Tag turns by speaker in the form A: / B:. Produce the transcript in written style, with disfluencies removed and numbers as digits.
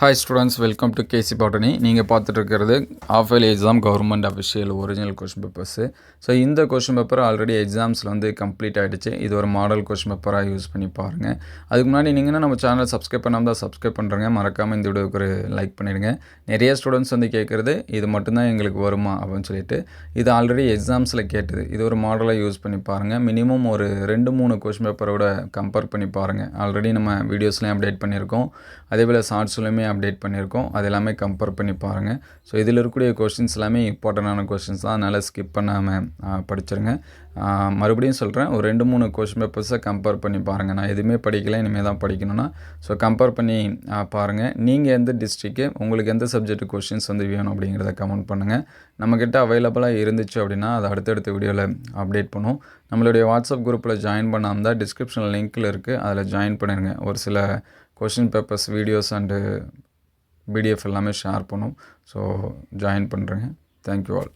A: Hi students, welcome to KC botany. நீங்கள் பார்த்துட்டு இருக்கிறது half yearly exam government official original question papers. So இந்த question paper already எக்ஸாம்ஸில் complete ஆகிடுச்சு. இது ஒரு மாடல் கொஷின் பேப்பராக யூஸ் பண்ணி பாருங்கள். அதுக்கு முன்னாடி நீங்கன்னா நம்ம சேனலை சப்ஸ்கிரைப் பண்ணாமல் தான் சப்ஸ்கிரைப் பண்ணுறேங்க. மறக்காமல் இந்த வீடியோக்கு ஒரு லைக் பண்ணிவிடுங்க. நிறைய ஸ்டூடெண்ட்ஸ் கேட்குறது இது மட்டும்தான் எங்களுக்கு வருமா அப்படின்னு சொல்லிட்டு. இது ஆல்ரெடி எக்ஸாம்ஸில் கேட்டது. இது ஒரு மாடலாக யூஸ் பண்ணி பாருங்கள். மினிமம் ஒரு 2-3 கொஷின் பேப்பரோட கம்பேர் பண்ணி பாருங்கள். ஆல்ரெடி நம்ம வீடியோஸ்லேயும் அப்டேட் பண்ணியிருக்கோம். அதேபோல் ஷார்ட்ஸ்லையுமே அப்டேட் பண்ணியிருக்கோம். அது எல்லாமே கம்பேர் பண்ணி பாருங்கள். ஸோ இதில் இருக்கக்கூடிய கொஷின்ஸ் எல்லாமே இம்பார்ட்டண்டான கொஷின்ஸ் தான். அதனால் ஸ்கிப் பண்ணாமல் படிச்சிருங்க. மறுபடியும் சொல்கிறேன், ஒரு 2-3 கொஷின் பேப்பர்ஸை கம்பேர் பண்ணி பாருங்கள். நான் எதுவுமே படிக்கலை, இனிமேல் தான் படிக்கணும்னா ஸோ கம்பேர் பண்ணி பாருங்கள். நீங்கள் எந்த டிஸ்ட்ரிக்கு, உங்களுக்கு எந்த சப்ஜெக்ட் கொஷின்ஸ் வேணும் அப்படிங்கிறத கமெண்ட் பண்ணுங்கள். நம்மக்கிட்ட அவைலபிளாக இருந்துச்சு அப்படின்னா அதை அடுத்தடுத்த வீடியோவில் அப்டேட் பண்ணுவோம். நம்மளுடைய வாட்ஸ்அப் குரூப்பில் ஜாயின் பண்ணாமல் தான் டிஸ்கிரிப்ஷனில் லிங்க்கில் இருக்குது, அதில் ஜாயின் பண்ணிடுங்க. ஒரு சில question papers videos and PDF எல்லாமே ஷேர் பண்ணும். ஸோ ஜாயின் பண்ணுறேங்க. Thank you all.